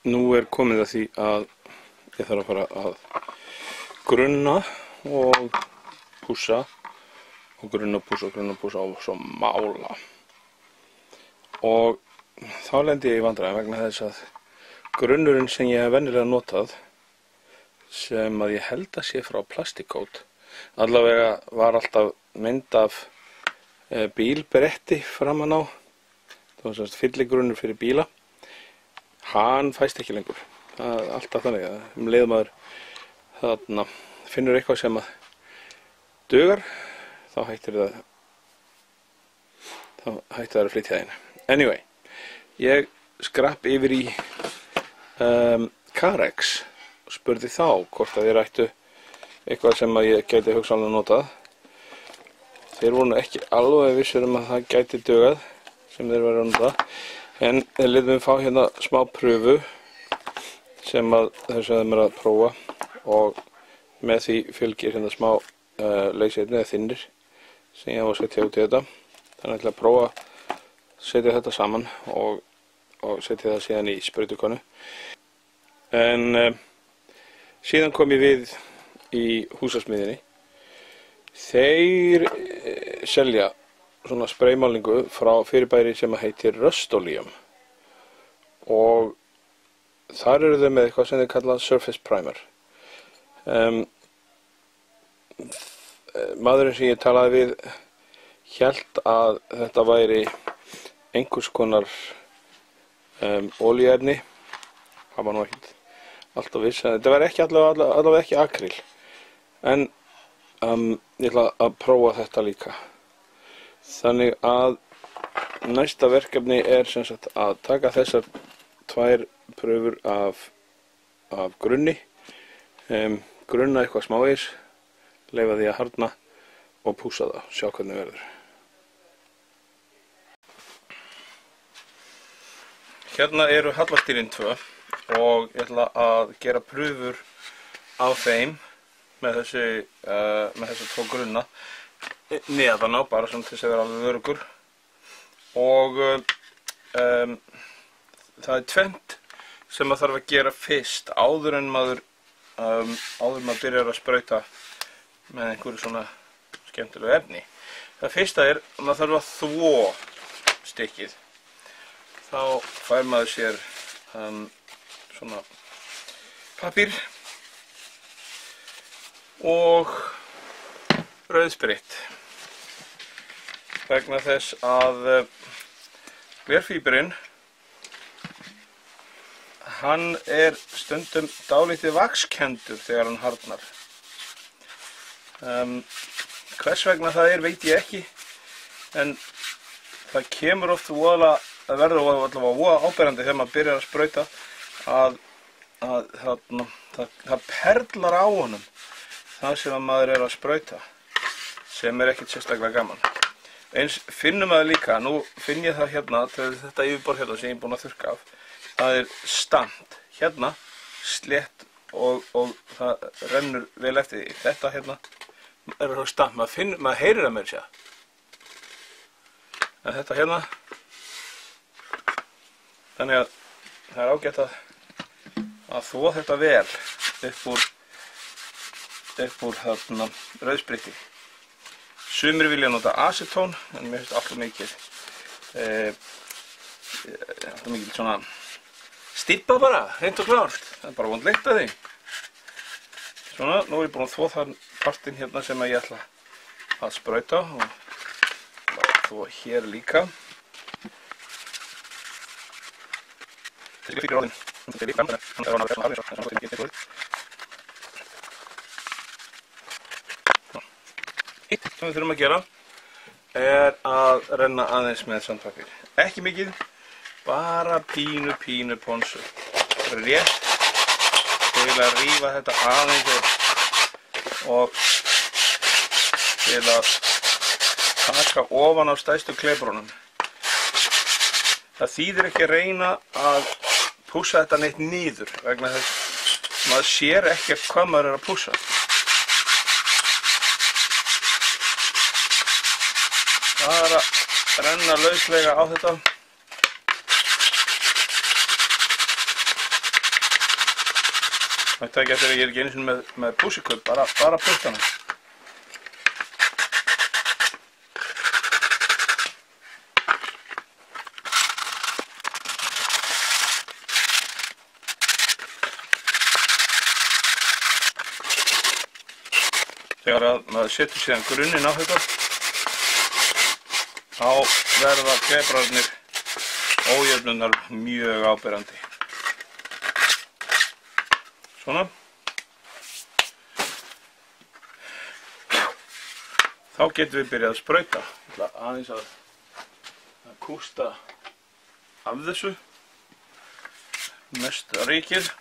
Nú komið að því að ég þarf að fara að grunna og pússa og grunna og pússa og svo mála. Og þá lendi ég í vandræðum vegna þess að grunnurinn sem ég hef venjulega notað, sem að ég held að sé frá Plastikót, allavega var alltaf mynd af bílbretti framan á, það var semst fylligrunnur fyrir bíla. Hann fæst ekki lengur. Það er alltaf þannig að leið maður þarna finnur eitthvað sem að dugar, þá hættir það að flytja inn. Anyway, ég skrapp yfir í Carex og spurði þá hvort að þeir ættu eitthvað sem að ég gæti hugsanlega notað. Þeir voru nú ekki alveg vissir að það gæti dugað sem þeir verið að nota. En við letum fá hérna smá pröfu sem að þeir sögðu mér að prófa og með því fylgir hérna smá leysefni eða þynnir sem ég á að setja út í þetta. Þannig að ég ætla að prófa að setja þetta saman og setja það síðan í sprautukönnu. En síðan kom ég við í húsasmiðjunni. Þeir selja svona spraymálingu frá fyrirbæri sem heitir Rust-Oleum og þar eru þau með eitthvað sem þeir kalla Surface Primer. Maðurinn sem ég talaði við hélt að þetta væri einhvers konar olíuefni. Það var nú ekkert alltaf viss, en þetta væri ekki allavega ekki akryl. En ég ætla að prófa þetta líka. Þannig að næsta verkefni sem sagt að taka þessar tvær pröfur af grunni, grunna eitthvað smávegis, leyfa því að harðna og pússa það, sjá hvernig verður. Hérna eru hallvartýrin 2 og ég ætla að gera pröfur á þeim með þessi 2 grunna. Neðan á, bara svona til þess að vera alveg öruggur. Og það er tvennt sem maður þarf að gera fyrst áður en maður byrjar að sprauta með einhverju svona skemmtilegu efni. Það fyrsta er að maður þarf að þvo stykkið. Þá fær maður sér svona pappír og rauðspritt. Vegna þess að glerfíberinn, hann er stundum dálítið vaxkenndur þegar hann harðnar. Hvers vegna það er veit ég ekki, en það kemur oft voðalega, það verður allavega voða áberandi þegar maður byrjar að sprauta að það perlar á honum það sem að maður er að sprauta, sem er ekkert sérstaklega gaman. Eins finnum maður líka, nú finn ég það hérna, þetta yfirborð hérna sem ég er búinn að þurrka af, það er stamt, hérna, slétt og það rennur vel eftir því. Þetta hérna er það stamt, maður heyrir það meira sér. En þetta hérna, þannig að það er ágætt að þvo þetta vel upp úr þarna rauðspritti. Sumir vilja nota acetón, en mér finnst alltaf mikið svona stibba bara, hreint og klárt. Það er bara vond lykt af því. Svona, nú er ég búinn að þvo þann partinn hérna sem ég ætla að sprauta og þvo hér líka. Þessi fyrir orðin, þetta er líka þannig að það er svona alveg svona alveg. Hitt sem við þurfum að gera er að renna aðeins með sandpapír. Ekki mikið, bara pínu ponsu. Rétt til að rífa þetta aðeins og til að taka ofan á stærstu kleibrunum. Það þýðir ekki að reyna að pússa þetta neitt niður vegna þess maður sér ekkert hvað maður er að pússa. Bara renna lauslega á þetta. Þetta ekki eftir að ég er ekki einu sinni með pússikubb, bara puttana. Þegar að maður setur síðan grunninn á þetta, þá verða kvebrarnir ójöfnunar mjög áberandi. Svona. Þá getum við byrjað að sprauta. Ég ætla aðeins að kústa af þessu. Mest rykið.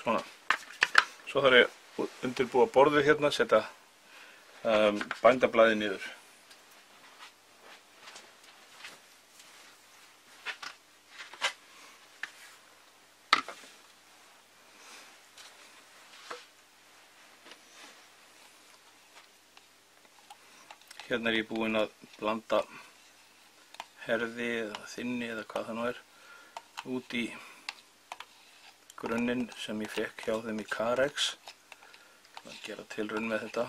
Svona. Svo þarf ég að undirbúa borðið hérna, setja bændablaðið niður. Hérna er ég búinn að blanda herði eða þynni eða hvað það nú er út í grunninn sem ég fekk hjá þeim í Carex. Að gera tilraun með þetta,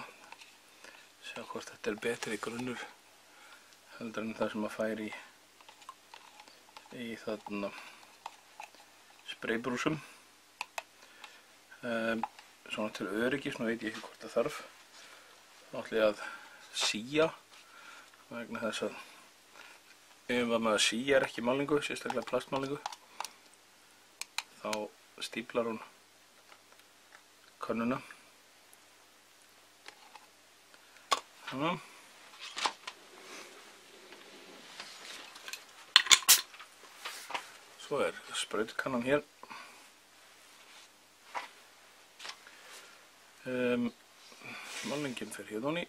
sjá hvort þetta er betri grunnur heldur en það sem að færi í þarna spraybrúsum. Svona til öryggis, nú veit ég ekki hvort það þarf. Þá ætla ég að sía vegna þess að ef maður síjar ekki málingu, sérstaklega plastmálingu, þá stíplar hún könnuna. Þannig. Svo er sprautukannan hér. Málningin fer hérna í.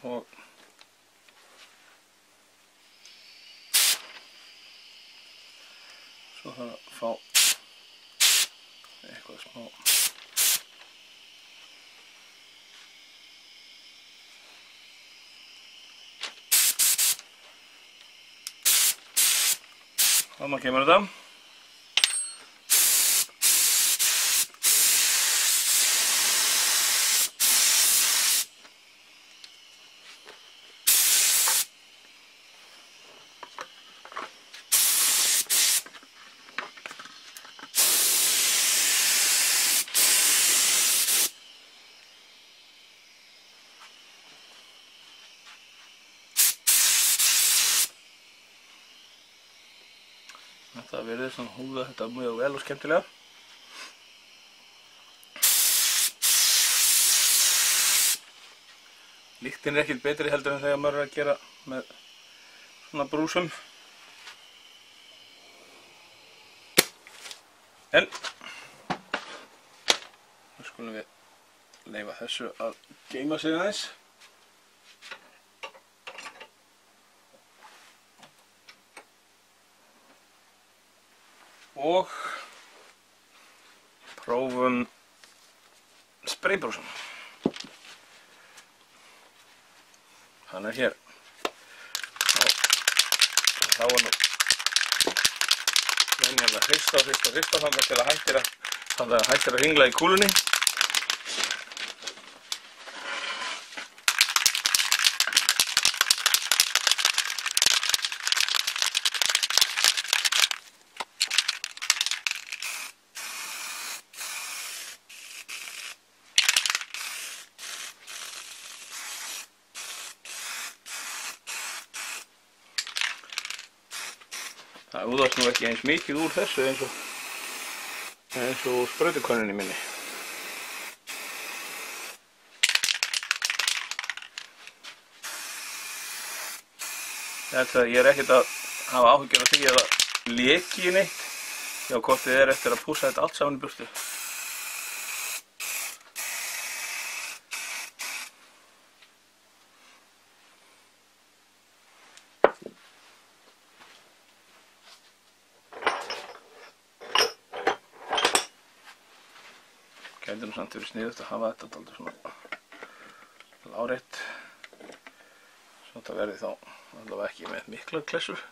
Og svo þarf að fá eitthvað smá þarna kemur þetta. Það virðist að húða þetta mjög vel og skemmtilega. Lyktin er ekkert betri heldur en þegar maður er að gera með svona brúsum. En nú skulum við leyfa þessu að geyma sig aðeins. Og prófum spraybrúsan. Hann er hér. Þá er nú venjulega hrista þangað til það hættir að hringla í kúlunni. Það úðast nú ekki eins mikið úr þessu eins og sprautukönninni minni. Ég er ekkert að hafa áhyggjur af því að það leki í neitt. Já, hvort þið er eftir að pússa þetta allt saman í burtu. Gæti nú samt verið sniðugt að hafa þetta dálítið svona lárétt. Svo þetta verði þá allavega ekki með miklar klessur.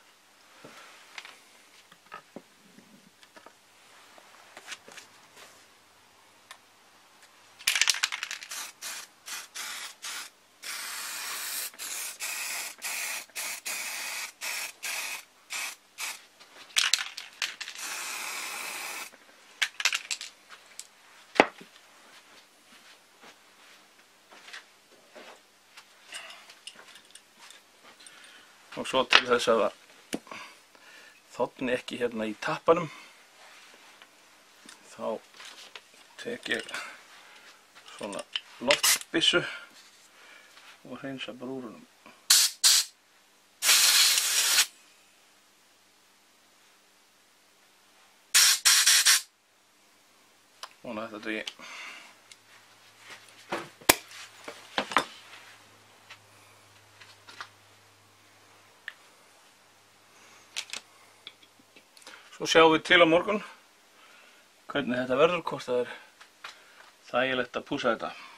Og svo til þess að það þotni ekki hérna í tappanum, þá tek ég svona loftbyssu og hreinsa bara úr honum. Vona þetta dugi. Svo sjáum við til á morgun hvernig þetta verður, hvort það er þægilegt að pússa þetta.